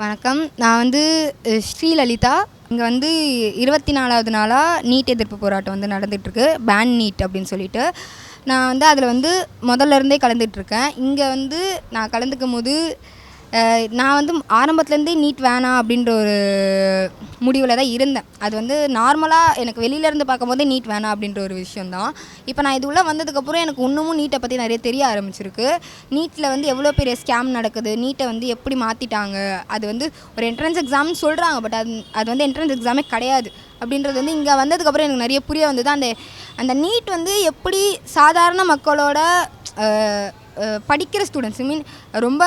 வணக்கம். நான் வந்து ஸ்ரீலலிதா. இங்கே வந்து 24வது நாளாக நீட் எதிர்ப்பு போராட்டம் வந்து நடந்துகிட்ருக்கு. பேன் நீட் அப்படின்னு சொல்லிட்டு நான் வந்து அதில் வந்து முதல்ல இருந்தே கலந்துகிட்ருக்கேன். இங்கே வந்து நான் கலந்துக்கும் போது நான் வந்து ஆரம்பத்துலேருந்தே நீட் வேணாம் அப்படின்ற ஒரு முடிவில் தான் இருந்தேன். அது வந்து நார்மலாக எனக்கு வெளியிலேருந்து பார்க்கும்போதே நீட் வேணாம் அப்படின்ற ஒரு விஷயந்தான். இப்போ நான் இது உள்ளே வந்ததுக்கப்புறம் எனக்கு இன்னமும் நீட்டை பற்றி நிறைய தெரிய ஆரம்பிச்சிருக்கு. நீட்டில் வந்து எவ்வளோ பெரிய ஸ்கேம் நடக்குது, நீட்டை வந்து எப்படி மாற்றிட்டாங்க, அது வந்து ஒரு என்ட்ரன்ஸ் எக்ஸாம்னு சொல்கிறாங்க, பட் அது வந்து என்ட்ரன்ஸ் எக்ஸாமே கிடையாது அப்படின்றது வந்து இங்கே வந்ததுக்கப்புறம் எனக்கு நிறைய புரிய வந்தது. அந்த நீட் வந்து எப்படி சாதாரண மக்களோட படிக்கிற ஸ்டூடெண்ட்ஸ் மீன் ரொம்ப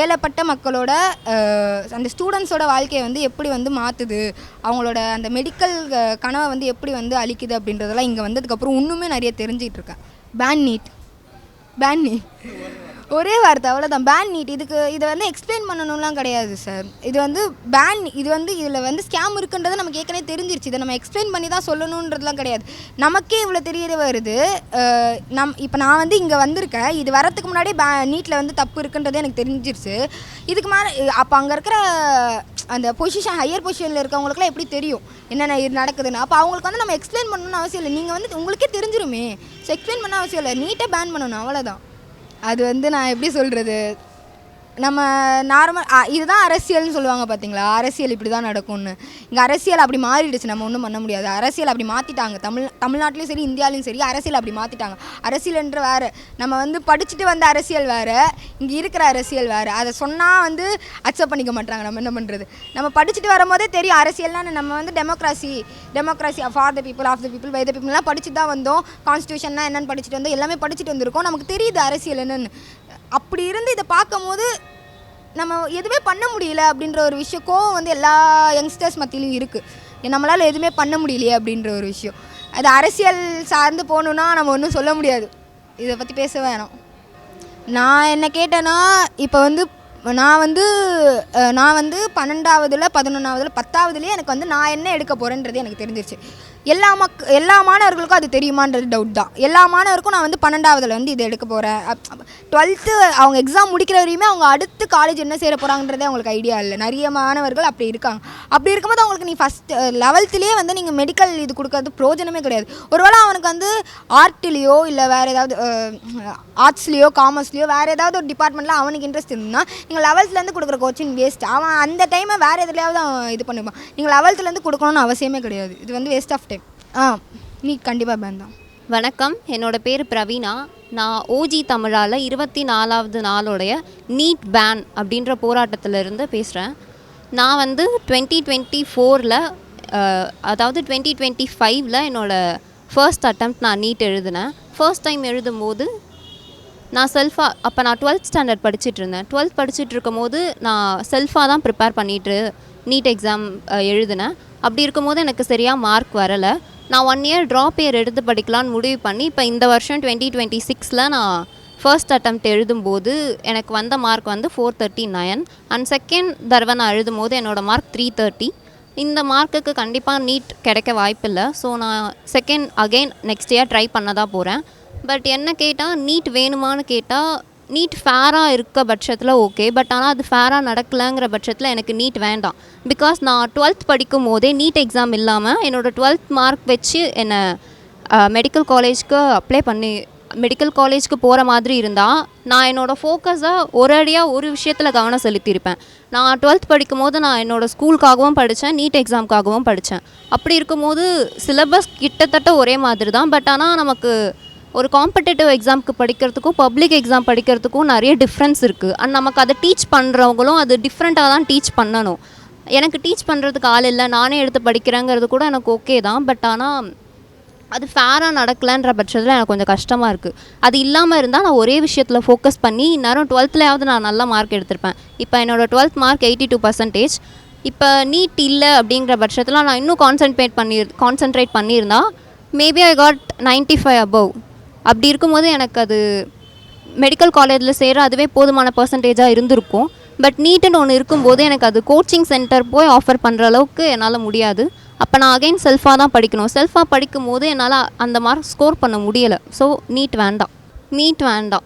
ஏழப்பட்ட மக்களோட அந்த ஸ்டூடெண்ட்ஸோட வாழ்க்கையை வந்து எப்படி வந்து மாற்றுது, அவங்களோட அந்த மெடிக்கல் கனவை வந்து எப்படி வந்து அழிக்குது அப்படின்றதெல்லாம் இங்கே வந்ததுக்கப்புறம் இன்னுமே நிறைய தெரிஞ்சிகிட்டு இருக்கேன். பேன் நீட் ஒரே வார்த்தை, அவ்வளோதான். பேன் நீட். இதை வந்து எக்ஸ்பிளைன் பண்ணணும்லாம் கிடையாது சார். இது வந்து இதில் வந்து ஸ்கேம் இருக்குன்றது நமக்கு ஏற்கனவே தெரிஞ்சிருச்சு. இதை நம்ம எக்ஸ்பிளைன் பண்ணி தான் சொல்லணுன்றதுலாம் கிடையாது. நமக்கே இவ்வளோ தெரிய வருது. இப்போ நான் வந்து இங்கே வந்திருக்கேன். இது வரத்துக்கு முன்னாடியே நீட்டில் வந்து தப்பு இருக்குன்றது எனக்கு தெரிஞ்சிருச்சு. இதுக்கு மேலே அப்போ அங்கே இருக்கிற அந்த ஹையர் பொசிஷனில் இருக்கவங்களுக்குலாம் எப்படி தெரியும் என்னென்ன இது நடக்குதுன்னு? அப்போ அவங்களுக்கு வந்து நம்ம எக்ஸ்பிளைன் பண்ணணும்னு அவசியம் இல்லை. நீங்கள் வந்து உங்களுக்கே தெரிஞ்சிருமே. ஸோ எக்ஸ்பிளைன் பண்ண அவசியம் இல்லை. நீட்டை பேன் பண்ணணும், அவ்வளோதான். அது வந்து நான் எப்படி சொல்கிறது, நம்ம நார்மல் இதுதான் அரசியல்னு சொல்லுவாங்க பார்த்தீங்களா, அரசியல் இப்படி தான் நடக்கும்னு. இங்கே அரசியல் அப்படி மாறிடுச்சு, நம்ம ஒன்றும் பண்ண முடியாது. அரசியல் அப்படி மாற்றிட்டாங்க. தமிழ்நாட்டிலையும் சரி இந்தியாவிலையும் சரி அரசியல் அப்படி மாற்றிட்டாங்க. அரசியல்ன்ற வேறு, நம்ம வந்து படிச்சுட்டு வந்த அரசியல் வேறு, இங்கே இருக்கிற அரசியல் வேறு. அதை சொன்னால் வந்து அக்செப்ட் பண்ணிக்க மாட்டாங்க. நம்ம என்ன பண்ணுறது? நம்ம படிச்சுட்டு வரும்போதே தெரியும் அரசியல்னால் நம்ம வந்து democracy for the people, of the people, by the பீப்புள்லாம் படிச்சுட்டு தான் வந்தோம். கான்ஸ்டியூஷன்னா என்னென்னு படிச்சுட்டு வந்தோம், எல்லாமே படிச்சுட்டு வந்திருக்கோம். நமக்கு தெரியுது அரசியல் என்னென்னு. அப்படி இருந்து இதை பார்க்கும் போது நம்ம எதுவுமே பண்ண முடியல அப்படின்ற ஒரு விஷயம் கோவம் வந்து எல்லா யங்ஸ்டர்ஸ் மத்தியிலும் இருக்குது. நம்மளால் எதுவுமே பண்ண முடியலையே அப்படின்ற ஒரு விஷயம். அது அரசியல் சார்ந்து போகணுன்னா நம்ம ஒன்றும் சொல்ல முடியாது. இதை பற்றி பேச வேணாம். நான் என்ன கேட்டேன்னா, இப்போ வந்து நான் வந்து 12ஆவதுல 11ஆவதுல 10ஆவதுலேயே எனக்கு வந்து நான் என்ன எடுக்க போகிறேன்றது எனக்கு தெரிஞ்சிருச்சு. எல்லா மாணவர்களுக்கும் அது தெரியுமான்றது டவுட் தான். எல்லா மாணவருக்கும் நான் வந்து 12ஆவதுல வந்து இது எடுக்க போகிறேன். 12th அவங்க எக்ஸாம் முடிக்கிற வரையுமே அவங்க அடுத்து காலேஜ் என்ன செய்ய போகிறாங்கன்றதே அவங்களுக்கு ஐடியா இல்லை. நிறைய மாணவர்கள் அப்படி இருக்காங்க. அப்படி இருக்கும்போது அவங்களுக்கு நீ ஃபஸ்ட்டு 11th வந்து நீங்கள் மெடிக்கல் இது கொடுக்கறது பிரயோஜனமே கிடையாது. ஒருவேளை அவனுக்கு வந்து ஆர்ட்லேயோ இல்லை வேறு ஏதாவது ஆர்ட்ஸ்லேயோ காமர்ஸ்லேயோ வேறு ஏதாவது ஒரு டிபார்ட்மெண்ட்டில் அவனுக்கு இன்ட்ரெஸ்ட் இருந்ததுன்னா நீங்கள் 11th கொடுக்குற கோச்சிங் வேஸ்ட். அவன் அந்த டைமை வேறு எதுலையாவது அவன் இது பண்ணுவான். நீங்கள் 11th கொடுக்கணும்னு அவசியமே கிடையாது. இது வந்து வேஸ்ட் ஆஃப் டைம். நீட் கண்டிப்பாக பேன் தான். வணக்கம், என்னோடய பேர் பிரவீனா. நான் ஓஜி தமிழால் 24வது நாளுடைய நீட் பேன் அப்படின்ற போராட்டத்திலிருந்து பேசுகிறேன். நான் வந்து 2024 அதாவது 2025 என்னோடய ஃபர்ஸ்ட் அட்டெம்ப்ட் நான் நீட் எழுதினேன். ஃபர்ஸ்ட் டைம் எழுதும்போது நான் அப்போ நான் 12th ஸ்டாண்டர்ட் படிச்சுட்டு இருந்தேன். 12th படிச்சுட்டு இருக்கும் போது நான் செல்ஃபாக தான் ப்ரிப்பேர் பண்ணிவிட்டு நீட் எக்ஸாம் எழுதினேன். அப்படி இருக்கும்போது எனக்கு சரியாக மார்க் வரலை. நான் 1 இயர் ட்ராப் இயர் எடுத்து படிக்கலான்னு முடிவு பண்ணி இப்போ இந்த வருஷம் 2026 நான் ஃபர்ஸ்ட் அட்டெம்ப்ட் எழுதும்போது எனக்கு வந்த மார்க் வந்து 439 அண்ட் செகண்ட் தடவை நான் எழுதும்போது என்னோடய மார்க் 330. இந்த மார்க்குக்கு கண்டிப்பாக நீட் கிடைக்க வாய்ப்பில்லை. ஸோ நான் அகெயின் நெக்ஸ்ட் இயர் ட்ரை பண்ண தான் போகிறேன். பட் என்ன கேட்டால் நீட் வேணுமான்னு கேட்டால் நீட் ஃபேராக இருக்க பட்சத்தில் ஓகே, பட் ஆனால் அது ஃபேராக நடக்கலைங்கிற பட்சத்தில் எனக்கு நீட் வேண்டாம். பிகாஸ் நான் 12th படிக்கும் போதே நீட் எக்ஸாம் இல்லாமல் என்னோடய 12th மார்க் வச்சு என்னை மெடிக்கல் காலேஜ்க்கு போகிற மாதிரி இருந்தால் நான் என்னோடய ஃபோக்கஸாக ஒரேடியாக ஒரு விஷயத்தில் கவனம் செலுத்தியிருப்பேன். நான் 12th படிக்கும் போது நான் என்னோடய ஸ்கூலுக்காகவும் படித்தேன், நீட் எக்ஸாமுக்காகவும் படித்தேன். அப்படி இருக்கும்போது சிலபஸ் கிட்டத்தட்ட ஒரே மாதிரி தான். பட் ஆனால் நமக்கு ஒரு காம்படிட்டிவ் எக்ஸாமுக்கு படிக்கிறதுக்கும் பப்ளிக் எக்ஸாம் படிக்கிறதுக்கும் நிறைய டிஃப்ரென்ஸ் இருக்குது. அண்ட் நமக்கு அதை டீச் பண்ணுறவங்களும் அது டிஃப்ரெண்ட்டாக தான் டீச் பண்ணணும். எனக்கு டீச் பண்ணுறதுக்கு ஆள் இல்லை, நானே எடுத்து படிக்கிறேங்கிறது கூட எனக்கு ஓகே தான். பட் ஆனால் அது ஃபேராக நடக்கலைன்ற பட்சத்தில் எனக்கு கொஞ்சம் கஷ்டமாக இருக்குது. அது இல்லாமல் இருந்தால் நான் ஒரே விஷயத்தில் ஃபோக்கஸ் பண்ணி இந்நேரம் 12th நான் நல்ல மார்க் எடுத்திருப்பேன். இப்போ என்னோடய 12th மார்க் 82%. இப்போ நீட் இல்லை அப்படிங்கிற பட்சத்தில் நான் இன்னும் கான்சன்ட்ரேட் பண்ணியிருந்தா மேபி ஐ காட் 95 above. அப்படி இருக்கும்போது எனக்கு அது மெடிக்கல் காலேஜில் சேர அதுவே போதுமான பர்சன்டேஜாக இருந்திருக்கும். பட் நீட்டுன்னு ஒன்று இருக்கும்போது எனக்கு அது கோச்சிங் சென்டர் போய் ஆஃபர் பண்ணுற அளவுக்கு என்னால் முடியாது. அப்போ நான் அகைன் செல்ஃபாக தான் படிக்கணும். செல்ஃபாக படிக்கும் போது என்னால் அந்த மார்க் ஸ்கோர் பண்ண முடியலை. ஸோ நீட் வேண்டாம்.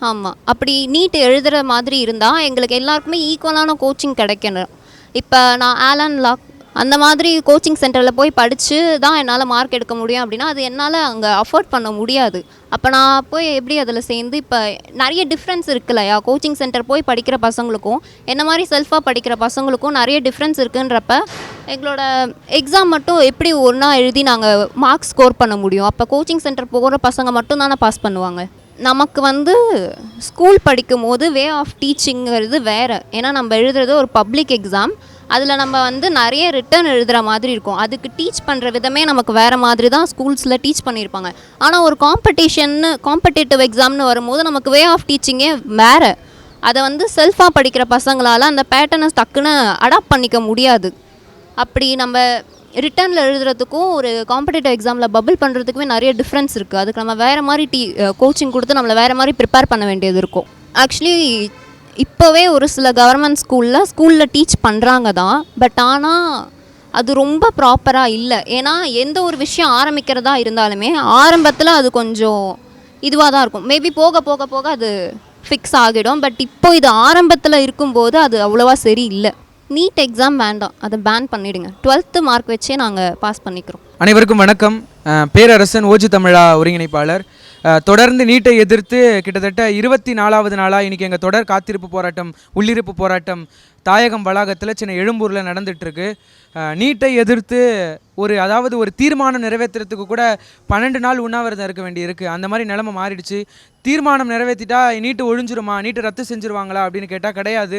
ஆமாம், அப்படி நீட் எழுதுகிற மாதிரி இருந்தால் எங்களுக்கு எல்லாருக்குமே ஈக்குவலான கோச்சிங் கிடைக்கணும். இப்போ நான் ஆலன் லாக் அந்த மாதிரி கோச்சிங் சென்டரில் போய் படித்து தான் என்னால் மார்க் எடுக்க முடியும் அப்படின்னா அது என்னால் அங்கே அஃபோர்ட் பண்ண முடியாது. அப்போ நான் போய் எப்படி அதில் சேர்ந்து இப்போ நிறைய டிஃப்ரென்ஸ் இருக்குல்லையா, கோச்சிங் சென்டர் போய் படிக்கிற பசங்களுக்கும் என்ன மாதிரி செல்ஃபாக படிக்கிற பசங்களுக்கும் நிறைய டிஃப்ரென்ஸ் இருக்குன்றப்ப எங்களோட எக்ஸாம் மட்டும் எப்படி ஒன்றா எழுதி நாங்கள் மார்க்ஸ் ஸ்கோர் பண்ண முடியும்? அப்போ கோச்சிங் சென்டர் போகிற பசங்க மட்டும் தானே பாஸ் பண்ணுவாங்க. நமக்கு வந்து ஸ்கூல் படிக்கும் போது வே ஆஃப் டீச்சிங்கிறது வேறு. ஏன்னா நம்ம எழுதுறது ஒரு பப்ளிக் எக்ஸாம், அதில் நம்ம வந்து நிறைய ரிட்டன் எழுதுகிற மாதிரி இருக்கும். அதுக்கு டீச் பண்ணுற விதமே நமக்கு வேறு மாதிரி தான் ஸ்கூல்ஸில் டீச் பண்ணியிருப்பாங்க. ஆனால் ஒரு காம்படேட்டிவ் எக்ஸாம்னு வரும்போது நமக்கு வே ஆஃப் டீச்சிங்கே வேறு. அதை வந்து செல்ஃபாக படிக்கிற பசங்களால் அந்த பேட்டர்னை டக்குன்னு அடாப்ட் பண்ணிக்க முடியாது. அப்படி நம்ம ரிட்டனில் எழுதுறதுக்கும் ஒரு காம்படேட்டிவ் எக்ஸாமில் பபிள் பண்ணுறதுக்குமே நிறைய டிஃப்ரென்ஸ் இருக்குது. அதுக்கு நம்ம வேறு மாதிரி கோச்சிங் கொடுத்து நம்மளை வேறு மாதிரி ப்ரிப்பேர் பண்ண வேண்டியது இருக்கும். ஆக்சுவலி இப்போவே ஒரு சில கவர்மெண்ட் ஸ்கூலில் டீச் பண்ணுறாங்க தான், பட் ஆனால் அது ரொம்ப ப்ராப்பராக இல்லை. ஏன்னா எந்த ஒரு விஷயம் ஆரம்பிக்கிறதா இருந்தாலுமே ஆரம்பத்தில் அது கொஞ்சம் இதுவாக தான் இருக்கும். மேபி போக போக போக அது ஃபிக்ஸ் ஆகிடும். பட் இப்போ இது ஆரம்பத்தில் இருக்கும்போது அது அவ்வளோவா சரி இல்லை. நீட் எக்ஸாம் வேண்டாம், அதை பேன் பண்ணிவிடுங்க. 12th மார்க் வச்சே நாங்கள் பாஸ் பண்ணிக்கிறோம். அனைவருக்கும் வணக்கம். பேரரசன் ஓஜி தமிழா ஒருங்கிணைப்பாளர். தொடர்ந்து நீட்டை எதிர்த்து கிட்டத்தட்ட 24வது நாளாக இன்றைக்கி எங்கள் தொடர் காத்திருப்பு போராட்டம், உள்ளிருப்பு போராட்டம் தாயகம் வளாகத்தில் சின்ன எழும்பூரில் நடந்துகிட்ருக்கு. நீட்டை எதிர்த்து அதாவது ஒரு தீர்மானம் நிறைவேற்றுறதுக்கு கூட 12 நாள் உண்ணாவிரதம் இருக்க வேண்டி இருக்குது. அந்த மாதிரி நிலைமை மாறிடுச்சு. தீர்மானம் நிறைவேற்றிட்டா நீட்டு ஒழிஞ்சிருமா, நீட்டு ரத்து செஞ்சுருவாங்களா அப்படின்னு கேட்டால் கிடையாது.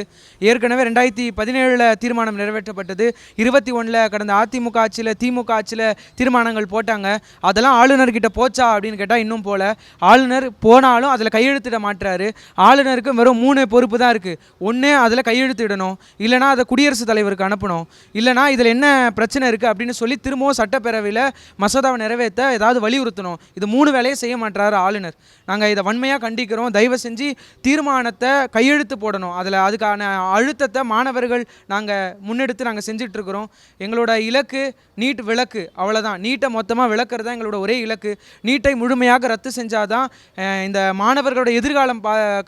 ஏற்கனவே 2017 தீர்மானம் நிறைவேற்றப்பட்டது. 21 கடந்த அதிமுக ஆட்சியில் திமுக ஆட்சியில் தீர்மானங்கள் போட்டாங்க. அதெல்லாம் ஆளுநர்கிட்ட போச்சா அப்படின்னு கேட்டால் இன்னும் போல. ஆளுநர் போனாலும் அதில் கையெழுத்திட மாட்டுறாரு. ஆளுநருக்கு வெறும் 3 பொறுப்பு தான் இருக்குது. ஒன்று அதில் கையெழுத்திடணும், இல்லைனா அதை குடியரசுத் தலைவருக்கு அனுப்பணும், இல்லைனா இதில் என்ன பிரச்சனை இருக்குது அப்படின்னு சொல்லி திரும்பவும் சட்டப்பேரவையில் மசோதாவை நிறைவேற்ற ஏதாவது வலியுறுத்தணும். இது 3 வேலையை செய்ய மாட்டாரு ஆளுநர். நாங்கள் இதை வன்மையாக கண்டிக்கிறோம். தயவு செஞ்சு தீர்மானத்தை கையெழுத்து போடணும். அதுக்கான அழுத்தத்தை மாணவர்கள் நாங்கள் முன்னெடுத்து நாங்கள் செஞ்சிட்ருக்கிறோம். எங்களோட இலக்கு நீட் விலக்கு, அவ்வளோதான். நீட்டை மொத்தமாக விளக்குறது தான் எங்களோட ஒரே இலக்கு. நீட்டை முழுமையாக ரத்து செஞ்சால் தான் இந்த மாணவர்களோட எதிர்காலம்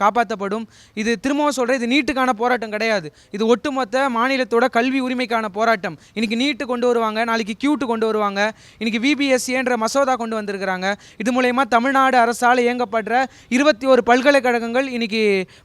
காப்பாற்றப்படும். இது திரும்பவும் சொல்கிறேன், இது நீட்டுக்கான போராட்டம் கிடையாது. இது ஒட்டுமொத்த மாநிலத்தோட கல்வி உரிமைக்கான போராட்டம். இன்றைக்கி நீட்டு கொண்டு வருவாங்க, நாளைக்கு கியூட்டு கொண்டு வருவாங்க, இன்றைக்கி விபிஎஸ்சின்ற மசோதா கொண்டு வந்திருக்கிறாங்க. இது மூலயமா தமிழ்நாடு அரசால் இயங்கப்படுற 21 பல்கலைக்கழகங்கள் இன்றைக்கி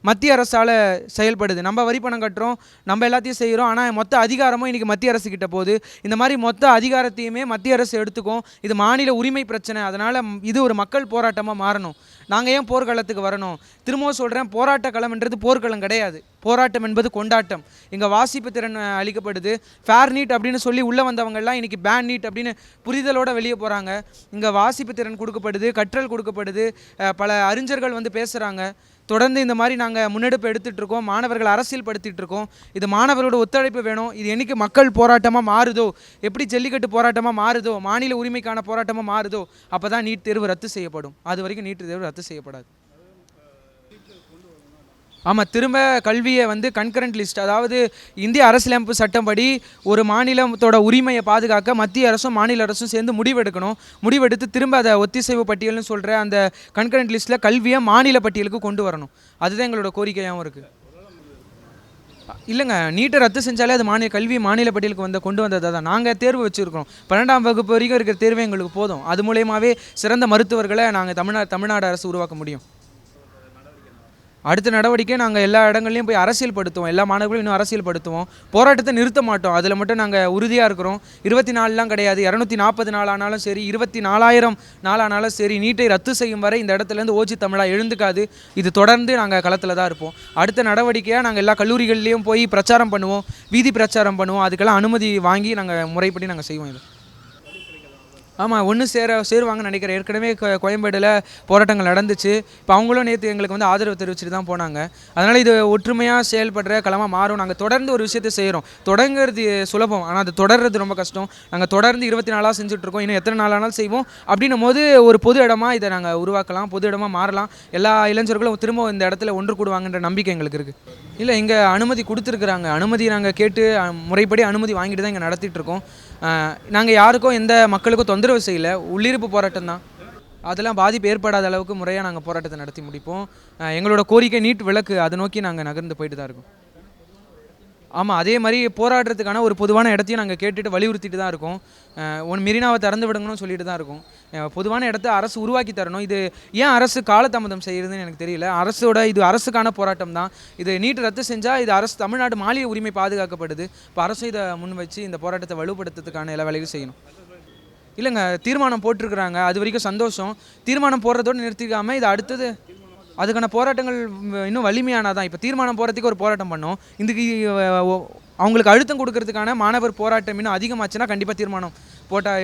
மத்திய அரசால் செயல்படுது. நம்ம வரி பணம் கட்டுறோம், நம்ம எல்லாத்தையும் செய்கிறோம். ஆனால் மொத்த அதிகாரமும் இன்றைக்கி மத்திய அரசு கிட்ட போகுது. இந்த மாதிரி மொத்த அதிகாரத்தையுமே மத்திய அரசு எடுத்துக்கும். இது மாநில உரிமை பிரச்சனை. அதனால் இது ஒரு மக்கள் போராட்டமாக மாறணும். நாங்கள் ஏன் போர்க்களத்துக்கு வரணும்? திரும்பவும் சொல்கிறேன், போராட்ட களம்ன்றது போர்க்களம் கிடையாது. போராட்டம் என்பது கொண்டாட்டம். இங்கே வாசிப்பு திறன் அளிக்கப்படுது. ஃபேர் நீட் அப்படின்னு சொல்லி உள்ளே வந்தவங்கெல்லாம் இன்றைக்கி பேன் நீட் அப்படின்னு புரிதலோடு வெளியே போகிறாங்க. இங்கே வாசிப்பு திறன் கொடுக்கப்படுது, கற்றல் கொடுக்கப்படுது, பல அறிஞர்கள் வந்து பேசுகிறாங்க. தொடர்ந்து இந்த மாதிரி நாங்கள் முன்னெடுப்பு எடுத்துகிட்ருக்கோம். மாணவர்கள் அரசியல் படுத்திகிட்ருக்கோம். இது மாணவர்களோட ஒத்துழைப்பு வேணும். இது என்றைக்கு மக்கள் போராட்டமாக மாறுதோ, எப்படி ஜல்லிக்கட்டு போராட்டமாக மாறுதோ, மாநில உரிமைக்கான போராட்டமாக மாறுதோ, அப்போ தான் நீட் தேர்வு ரத்து செய்யப்படும். அது வரைக்கும் நீட் தேர்வு ரத்து செய்யப்படாது. ஆமாம், திரும்ப கல்வியை வந்து கன்கரண்ட் லிஸ்ட், அதாவது இந்திய அரசியலமைப்பு சட்டப்படி ஒரு மாநிலத்தோட உரிமையை பாதுகாக்க மத்திய அரசும் மாநில அரசும் சேர்ந்து முடிவெடுக்கணும். முடிவெடுத்து திரும்ப அதை ஒத்திசைவு பட்டியல்னு சொல்கிற அந்த கன்கரண்ட் லிஸ்ட்டில் கல்வியை மாநில பட்டியலுக்கு கொண்டு வரணும். அதுதான் எங்களோட கோரிக்கையாகவும் இருக்குது. இல்லைங்க, நீட்டை ரத்து செஞ்சாலே அது கல்வி மாநில பட்டியலுக்கு கொண்டு வந்ததாக தான். நாங்கள் தேர்வு வச்சுருக்கோம். 12ஆம் வகுப்பு வரைக்கும் இருக்கிற தேர்வே எங்களுக்கு போதும். அது மூலயமாவே சிறந்த மருத்துவர்களை நாங்கள் தமிழ்நாடு அரசு உருவாக்க முடியும். அடுத்த நடவடிக்கை நாங்கள் எல்லா இடங்கள்லையும் போய் அரசியல் படுத்துவோம். எல்லா மாணவர்களும் இன்னும் அரசியல் படுத்துவோம். போராட்டத்தை நிறுத்த மாட்டோம். அதில் மட்டும் நாங்கள் உறுதியாக இருக்கிறோம். 24 கிடையாது, 240 நாள் ஆனாலும் சரி, 24,000 நாள் ஆனாலும் சரி, நீட்டை ரத்து செய்யும் வரை இந்த இடத்துலேருந்து ஓஜி தமிழா எழுந்துக்காது. இது தொடர்ந்து நாங்கள் களத்தில் தான் இருப்போம். அடுத்த நடவடிக்கையாக நாங்கள் எல்லா கல்லூரிகள்லேயும் போய் பிரச்சாரம் பண்ணுவோம், வீதி பிரச்சாரம் பண்ணுவோம். அதுக்கெல்லாம் அனுமதி வாங்கி நாங்கள் முறைப்படி நாங்கள் செய்வோம். இது ஆமாம், ஒன்று சேருவாங்கன்னு நினைக்கிறேன். ஏற்கனவே கோயம்பேடில் போராட்டங்கள் நடந்துச்சு. இப்போ அவங்களும் நேற்று எங்களுக்கு ஆதரவு தெரிவிச்சுட்டு தான் போனாங்க. அதனால் இது ஒற்றுமையாக செயல்படுற களமாக மாறும். நாங்கள் தொடர்ந்து ஒரு விஷயத்தை செய்கிறோம். தொடங்குறது சுலபம், ஆனால் அது தொடர்றது ரொம்ப கஷ்டம். நாங்கள் தொடர்ந்து 24 செஞ்சுட்ருக்கோம். இன்னும் எத்தனை நாளானாலும் செய்வோம். அப்படின்னும் போது ஒரு பொது இடமா இதை நாங்கள் உருவாக்கலாம், பொது இடமா மாறலாம். எல்லா இளைஞர்களும் திரும்ப இந்த இடத்துல ஒன்று கூடுவாங்கன்ற நம்பிக்கை எங்களுக்கு இருக்குது. இல்லை, இங்கே அனுமதி கொடுத்துருக்குறாங்க. அனுமதி நாங்கள் கேட்டு முறைப்படி அனுமதி வாங்கிட்டு தான் இங்கே நடத்திட்டுருக்கோம். நாங்கள் யாருக்கும் எந்த மக்களுக்கும் தொந்தரவு செய்யலை. உள்ளிருப்பு போராட்டம் தான். அதெல்லாம் பாதிப்பு ஏற்படாத அளவுக்கு முறையாக நாங்கள் போராட்டத்தை நடத்தி முடிப்போம். எங்களோட கோரிக்கை நீட் விலக்கு, அதை நோக்கி நாங்கள் நகர்ந்து போயிட்டு தான் இருக்கோம். ஆமாம், அதே மாதிரி போராடுறதுக்கான ஒரு பொதுவான இடத்தையும் நாங்கள் கேட்டுட்டு வலியுறுத்திட்டு தான் இருக்கோம். மெரினாவை திறந்து விடுங்கன்னு சொல்லிட்டு தான் இருக்கோம். பொதுவான இடத்த அரசு உருவாக்கி தரணும். இது ஏன் அரசு காலதாமதம் செய்யுதுன்னு எனக்கு தெரியல. இது அரசுக்கான போராட்டம் தான். இது நீட் ரத்து செஞ்சால் இது அரசு தமிழ்நாடு மாநில உரிமை பாதுகாக்கப்படுது. இப்போ அரசு இதை முன் வச்சு இந்த போராட்டத்தை வலுப்படுத்துறதுக்கான எல்லா வேலையும் செய்யணும். இல்லைங்க, தீர்மானம் போட்டிருக்கிறாங்க, அது வரைக்கும் சந்தோஷம். தீர்மானம் போடுறதோடு நிறுத்திக்காமல் இது அடுத்தது அதுக்கான போராட்டங்கள் இன்னும் வலிமையானதான். இப்போ தீர்மானம் போகிறதுக்கு ஒரு போராட்டம் பண்ணோம். இதுக்கு அவங்களுக்கு அழுத்தம் கொடுக்கறதுக்கான மாணவர் போராட்டம் இன்னும் அதிகமாச்சுன்னா கண்டிப்பாக தீர்மானம்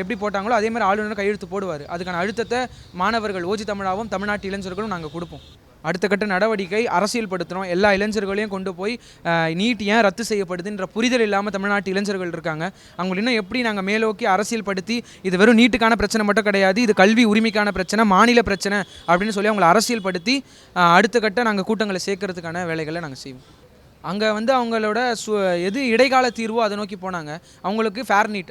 எப்படி போட்டாங்களோ அதே மாதிரி ஆளுநர் கையெழுத்து போடுவார். அதுக்கான அழுத்தத்தை மாணவர்கள் ஓஜி தமிழாவும் தமிழ்நாட்டு இளைஞர்களும் நாங்கள் கொடுப்போம். அடுத்த கட்ட நடவடிக்கை அரசியல்படுத்துகிறோம். எல்லா இளைஞர்களையும் கொண்டு போய் நீட் ஏன் ரத்து செய்யப்படுதுன்ற புரிதல் இல்லாமல் தமிழ்நாட்டு இளைஞர்கள் இருக்காங்க. அவங்களை இன்னும் எப்படி நாங்கள் மேலோக்கி அரசியல்படுத்தி இது வெறும் நீட்டுக்கான பிரச்சனை மட்டும் கிடையாது, இது கல்வி உரிமைக்கான பிரச்சனை, மாநில பிரச்சனை அப்படின்னு சொல்லி அவங்களை அரசியல்படுத்தி அடுத்த கட்ட நாங்கள் கூட்டங்களை சேர்க்கறதுக்கான வேலைகளை நாங்கள் செய்வோம். அங்கே அவங்களோட எது இடைக்கால தீர்வோ அதை நோக்கி போனாங்க. அவங்களுக்கு ஃபேர் நீட்,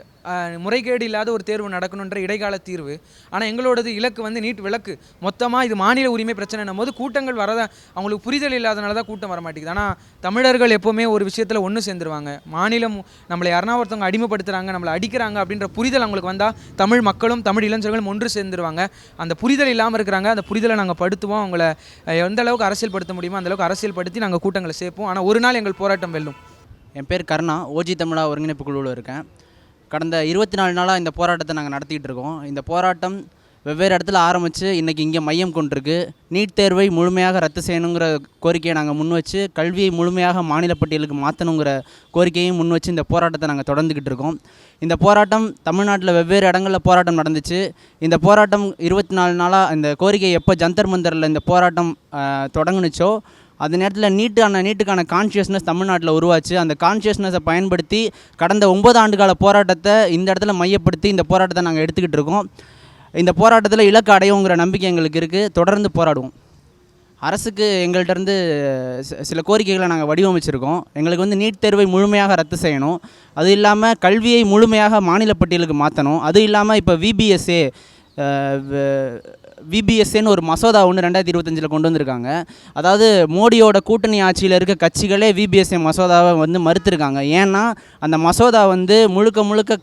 முறைகேடு இல்லாத ஒரு தேர்வு நடக்கணுன்ற இடைக்கால தீர்வு. ஆனால் எங்களோடது இலக்கு நீட் விலக்கு. மொத்தமாக இது மாநில உரிமை பிரச்சனைன்னும் போது கூட்டங்கள் அவங்களுக்கு புரிதல் இல்லாதனால தான் கூட்டம் வர மாட்டேங்குது. ஆனால் தமிழர்கள் எப்போவுமே ஒரு விஷயத்தில் ஒன்று சேர்ந்துருவாங்க. மாநிலம் நம்மளை யாருனா ஒருத்தவங்க அடிமைப்படுத்துகிறாங்க, நம்மளை அடிக்கிறாங்க அப்படின்ற புரிதல் அவங்களுக்கு வந்தால் தமிழ் மக்களும் தமிழ் இளைஞர்களும் ஒன்று சேர்ந்துருவாங்க. அந்த புரிதல் இல்லாமல் இருக்கிறாங்க. அந்த புரிதலை நாங்கள் படுத்துவோம். அவங்கள எந்த அளவுக்கு அரசியல்படுத்த முடியுமோ அந்தளவுக்கு அரசியல்படுத்தி நாங்கள் கூட்டங்களை சேர்ப்போம். ஆனால் ஒரு நாள் எங்கள் போராட்டம் வெல்லும். என் பேர் கருணா, ஓஜி தமிழா ஒருங்கிணைப்பு குழுவில் இருக்கேன். கடந்த 24 நாளாக இந்த போராட்டத்தை நாங்கள் நடத்திக்கிட்டு இருக்கோம். இந்த போராட்டம் வெவ்வேறு இடத்துல ஆரம்பித்து இன்றைக்கி இங்கே மையம் கொண்டிருக்கு. நீட் தேர்வை முழுமையாக ரத்து செய்யணுங்கிற கோரிக்கையை நாங்கள் முன் வச்சு, கல்வியை முழுமையாக மாநில பட்டியலுக்கு மாற்றணுங்கிற கோரிக்கையும் முன் வச்சு இந்த போராட்டத்தை நாங்கள் தொடர்ந்துக்கிட்டு இருக்கோம். இந்த போராட்டம் தமிழ்நாட்டில் வெவ்வேறு இடங்களில் போராட்டம் நடந்துச்சு. இந்த போராட்டம் 24 நாளாக இந்த கோரிக்கை எப்போ ஜந்தர் மந்தரில் இந்த போராட்டம் தொடங்குனுச்சோ அந்த நேரத்தில் நீட்டுக்கான கான்ஷியஸ்னஸ் தமிழ்நாட்டில் உருவாச்சு. அந்த கான்ஷியஸ்னஸை பயன்படுத்தி கடந்த 9 ஆண்டுகால போராட்டத்தை இந்த இடத்துல மையப்படுத்தி இந்த போராட்டத்தை நாங்கள் எடுத்துக்கிட்டு இருக்கோம். இந்த போராட்டத்தில் இலக்கு அடையுங்கிற நம்பிக்கை எங்களுக்கு இருக்குது. தொடர்ந்து போராடுவோம். அரசுக்கு எங்கள்கிட்டருந்து சில கோரிக்கைகளை நாங்கள் வடிவமைச்சிருக்கோம். எங்களுக்கு நீட் தேர்வை முழுமையாக ரத்து செய்யணும். அது இல்லாமல் கல்வியை முழுமையாக மாநில பட்டியலுக்கு மாற்றணும். அது இல்லாமல் இப்போ விபிஎஸ்ஏன்னு ஒரு மசோதா ஒன்று 2025 கொண்டு வந்திருக்காங்க. அதாவது மோடியோட கூட்டணி ஆட்சியில் இருக்க கட்சிகளே விபிஎஸ்ஏ மசோதாவை மறுத்திருக்காங்க. ஏன்னா அந்த மசோதா முழுக்க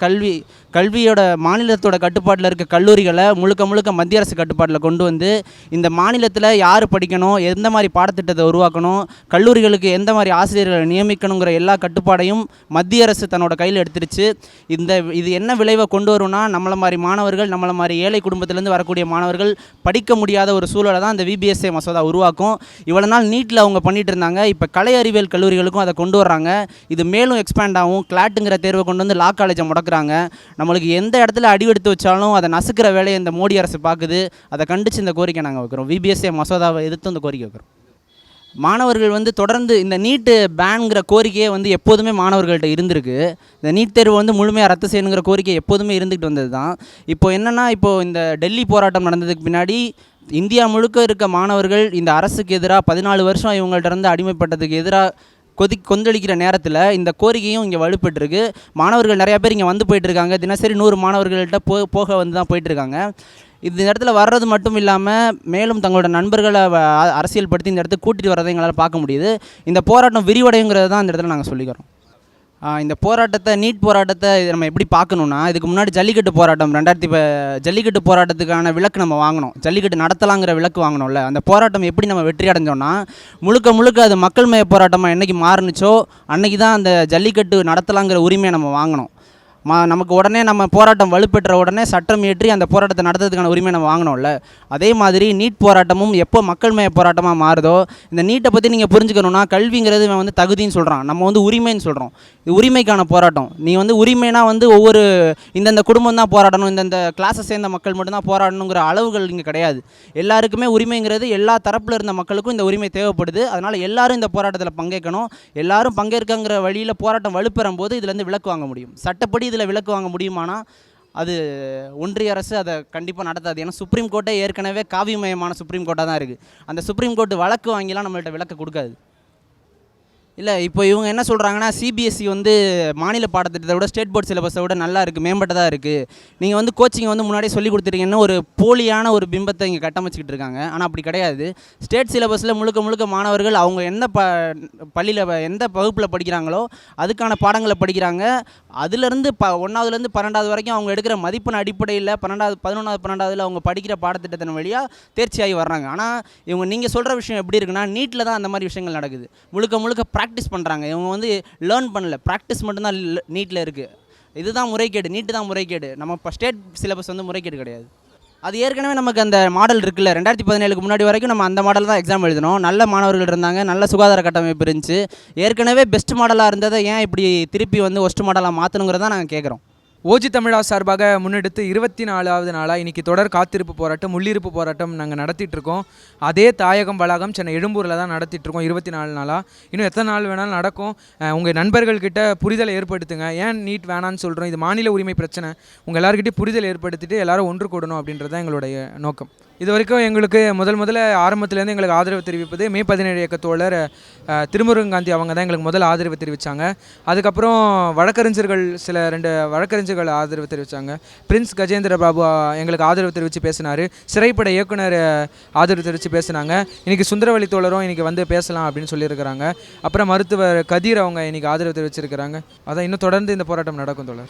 கல்வியோட மாநிலத்தோட கட்டுப்பாட்டில் இருக்க கல்லூரிகளை முழுக்க மத்திய அரசு கட்டுப்பாட்டில் கொண்டு வந்து இந்த மாநிலத்தில் யார் படிக்கணும், எந்த மாதிரி பாடத்திட்டத்தை உருவாக்கணும், கல்லூரிகளுக்கு எந்த மாதிரி ஆசிரியர்களை நியமிக்கணுங்கிற எல்லா கட்டுப்பாடையும் மத்திய அரசு தன்னோட கையில் எடுத்துருச்சு. இது என்ன விளைவை கொண்டு வரும்னா, நம்மளை மாதிரி மாணவர்கள், நம்மளை மாதிரி ஏழை குடும்பத்திலேருந்து வரக்கூடிய மாணவர்கள் படிக்க முடியாத ஒரு சூழலை தான் இந்த விபிஎஸ்ஏ மசோதா உருவாக்கும். இவ்வளோ நாள் நீட்டில் அவங்க பண்ணிட்டு இருந்தாங்க. இப்போ கலை அறிவியல் கல்லூரிகளுக்கும் அதை கொண்டு வர்றாங்க. இது மேலும் எக்ஸ்பேண்ட் ஆகும். கிளாட்டுங்கிற தேர்வை கொண்டு வந்து லா காலேஜை முடக்கிறாங்க. நம்மளுக்கு எந்த இடத்துல அடிவெடுத்து வச்சாலும் அதை நசுக்கிற வேலையை இந்த மோடி அரசு பார்க்குது. அதை கண்டித்து இந்த கோரிக்கை நாங்கள் வைக்கிறோம். விபிஎஸ்ஏ மசோதாவை எதிர்த்து இந்த கோரிக்கை வைக்கிறோம். மாணவர்கள் தொடர்ந்து இந்த நீட்டு பேனுங்கிற கோரிக்கையே எப்போதுமே மாணவர்கள்ட்ட இருந்திருக்கு. இந்த நீட் தேர்வு முழுமையாக ரத்து செய்யணுங்கிற கோரிக்கை எப்போதுமே இருந்துகிட்டு வந்தது தான். இப்போ என்னென்னா, இந்த டெல்லி போராட்டம் நடந்ததுக்கு பின்னாடி இந்தியா முழுக்க இருக்க மாணவர்கள் இந்த அரசுக்கு எதிராக 14 வருஷம் இவங்கள்ட்ட இருந்து அடிமைப்பட்டதுக்கு எதிராக கொந்தளிக்கிற நேரத்தில் இந்த கோரிக்கையும் இங்கே வலுப்பெற்றிருக்கு. மாணவர்கள் நிறையா பேர் இங்கே போயிட்டுருக்காங்க. தினசரி 100 மாணவர்கள்ட்ட போக தான் போயிட்டுருக்காங்க. இந்த இடத்துல வர்றது மட்டும் இல்லாமல் மேலும் தங்களோட நண்பர்களை அரசியல்படுத்தி இந்த இடத்துக்கு கூட்டிகிட்டு வரதை எங்களால் பார்க்க முடியுது. இந்த போராட்டம் விரிவடைங்கிறது தான் இந்த இடத்துல நாங்கள் சொல்லிக்கிறோம். இந்த நீட் போராட்டத்தை நம்ம எப்படி பார்க்கணுன்னா, இதுக்கு முன்னாடி ஜல்லிக்கட்டு போராட்டம் ஜல்லிக்கட்டு போராட்டத்துக்கான விலக்கு நம்ம வாங்கினோம். ஜல்லிக்கட்டு நடத்தலாங்கிற விலக்கு வாங்கினோம்ல. அந்த போராட்டம் எப்படி நம்ம வெற்றி அடைஞ்சோன்னா, முழுக்க அது மக்கள் மய போராட்டமாக என்றைக்கு மாறுனுச்சோ அன்றைக்கி தான் அந்த ஜல்லிக்கட்டு நடத்தலாங்கிற உரிமையை நம்ம வாங்கினோம். நமக்கு உடனே நம்ம போராட்டம் வலுப்பெற்ற உடனே சட்டம் ஏற்றி அந்த போராட்டத்தை நடத்துறதுக்கான உரிமை நம்ம வாங்கினோம்ல. அதே மாதிரி நீட் போராட்டமும் எப்போ மக்கள் மய போராட்டமாக மாறுதோ, இந்த நீட்டை பற்றி நீங்கள் புரிஞ்சுக்கணுன்னா, கல்விங்கிறது இவன் தகுதின்னு சொல்கிறான், நம்ம உரிமைன்னு சொல்கிறோம். இது உரிமைக்கான போராட்டம். நீ உரிமைனா ஒவ்வொரு இந்தந்த குடும்பம் தான் போராடணும், இந்தந்த கிளாஸை சேர்ந்த மக்கள் மட்டும்தான் போராடணுங்கிற அளவுகள் இங்கே கிடையாது. எல்லாருக்குமே உரிமைங்கிறது எல்லா தரப்பில் இருந்த மக்களுக்கும் இந்த உரிமை தேவைப்படுது. அதனால் எல்லாரும் இந்த போராட்டத்தில் பங்கேற்கணும். எல்லாரும் பங்கேற்கங்கிற வழியில் போராட்டம் வலுப்பெறும் போது இதுலேருந்து விலக்கு வாங்க முடியும். சட்டப்படி இதில் விலக்கு வாங்க முடியுமானா அது ஒன்றிய அரசு அதை கண்டிப்பாக நடத்தாது. ஏன்னா சுப்ரீம் கோர்ட்டே ஏற்கனவே காவிமயமான சுப்ரீம் கோர்ட்டாக தான் இருக்குது. அந்த சுப்ரீம் கோர்ட்டு வழக்கு வாங்கிலாம் நம்மள்கிட்ட விலக்கு கொடுக்காது. இல்லை இப்போ இவங்க என்ன சொல்கிறாங்கன்னா சிபிஎஸ்சி வந்து மாநில பாடத்திட்டத்தை விட ஸ்டேட் போர்ட் சிலபஸை விட நல்லா இருக்குது, மேம்பட்டதாக இருக்குது, நீங்கள் வந்து கோச்சிங் வந்து முன்னாடியே சொல்லி கொடுத்துருக்கீங்கன்னு ஒரு போலியான ஒரு பிம்பத்தை இங்கே கட்டமைச்சிக்கிட்டு இருக்காங்க. ஆனால் அப்படி கிடையாது. ஸ்டேட் சிலபஸில் முழுக்க முழுக்க மாணவர்கள் அவங்க எந்த பள்ளியில் எந்த வகுப்பில் படிக்கிறாங்களோ அதுக்கான பாடங்களை படிக்கிறாங்க. அதுலேருந்து 1ஆவதுலேருந்து 12ஆவது வரைக்கும் அவங்க எடுக்கிற மதிப்பெண் அடிப்படையில் 11ஆவது 12ஆவதில் அவங்க படிக்கிற பாடத்திட்டத்தின் வழியாக தேர்ச்சியாகி வர்றாங்க. ஆனால் இவங்க நீங்கள் சொல்கிற விஷயம் எப்படி இருக்குன்னா, நீட்டில் தான் அந்த மாதிரி விஷயங்கள் நடக்குது. முழுக்க முழுக்க ப்ராக்டிஸ் பண்ணுறாங்க. இவங்க வந்து லேர்ன் பண்ணல, ப்ராக்டிஸ் மட்டும்தான் நீட்டில் இருக்குது. இதுதான் முறைகேடு, நீட்டு தான் முறைகேடு. நம்ம இப்போ ஸ்டேட் சிலபஸ் வந்து முறைகேடு கிடையாது. அது ஏற்கனவே நமக்கு அந்த மாடல் இருக்குல்ல, 2017க்கு முன்னாடி வரைக்கும் நம்ம அந்த மாடல் தான் எக்ஸாம் எழுதணும். நல்ல மாணவர்கள் இருந்தாங்க, நல்ல சுகாதார கட்டமைப்பு இருந்துச்சு. ஏற்கனவே பெஸ்ட் மாடலாக இருந்ததை ஏன் இப்படி திருப்பி வந்து ஒஸ்ட் மாடலாக மாற்றணுங்கிறத நாங்கள் கேட்குறோம். ஓஜி தமிழா சார்பாக முன்னெடுத்து 24வது நாளாக இன்றைக்கி தொடர் காத்திருப்பு போராட்டம், உள்ளிருப்பு போராட்டம் நாங்கள் நடத்திட்டு இருக்கோம். அதே தாயகம் வளாகம் சென்னை எழும்பூரில் தான் நடத்திட்டுருக்கோம் 24 நாளாக. இன்னும் எத்தனை நாள் வேணாலும் நடக்கும். உங்கள் நண்பர்கள்கிட்ட புரிதலை ஏற்படுத்துங்க. ஏன் நீட் வேணான்னு சொல்கிறோம், இது மாநில உரிமை பிரச்சனை. உங்கள் எல்லாருக்கிட்டையும் புரிதல் ஏற்படுத்திட்டு எல்லாரும் ஒன்று கூடணும் அப்படின்றது தான் எங்களுடைய நோக்கம். இது வரைக்கும் எங்களுக்கு முதல்ல ஆரம்பத்துலேருந்து எங்களுக்கு ஆதரவு தெரிவிப்பது மே 17 இயக்க தோழர் திருமுருகன் அவங்க தான் எங்களுக்கு முதல் ஆதரவு தெரிவித்தாங்க. அதுக்கப்புறம் வழக்கறிஞர்கள் 2 வழக்கறிஞர்கள் ஆதரவு தெரிவித்தாங்க. பிரின்ஸ் கஜேந்திர பாபு எங்களுக்கு ஆதரவு தெரிவித்து பேசினார். சிறைப்பட இயக்குனர் ஆதரவு தெரிவித்து பேசினாங்க. இன்றைக்கி சுந்தரவழி தோழரும் இன்றைக்கி வந்து பேசலாம் அப்படின்னு சொல்லியிருக்கிறாங்க. அப்புறம் மருத்துவர் கதிர் அவங்க இன்றைக்கி ஆதரவு தெரிவிச்சிருக்கிறாங்க. அதான் இன்னும் தொடர்ந்து இந்த போராட்டம் நடக்கும் தோழர்.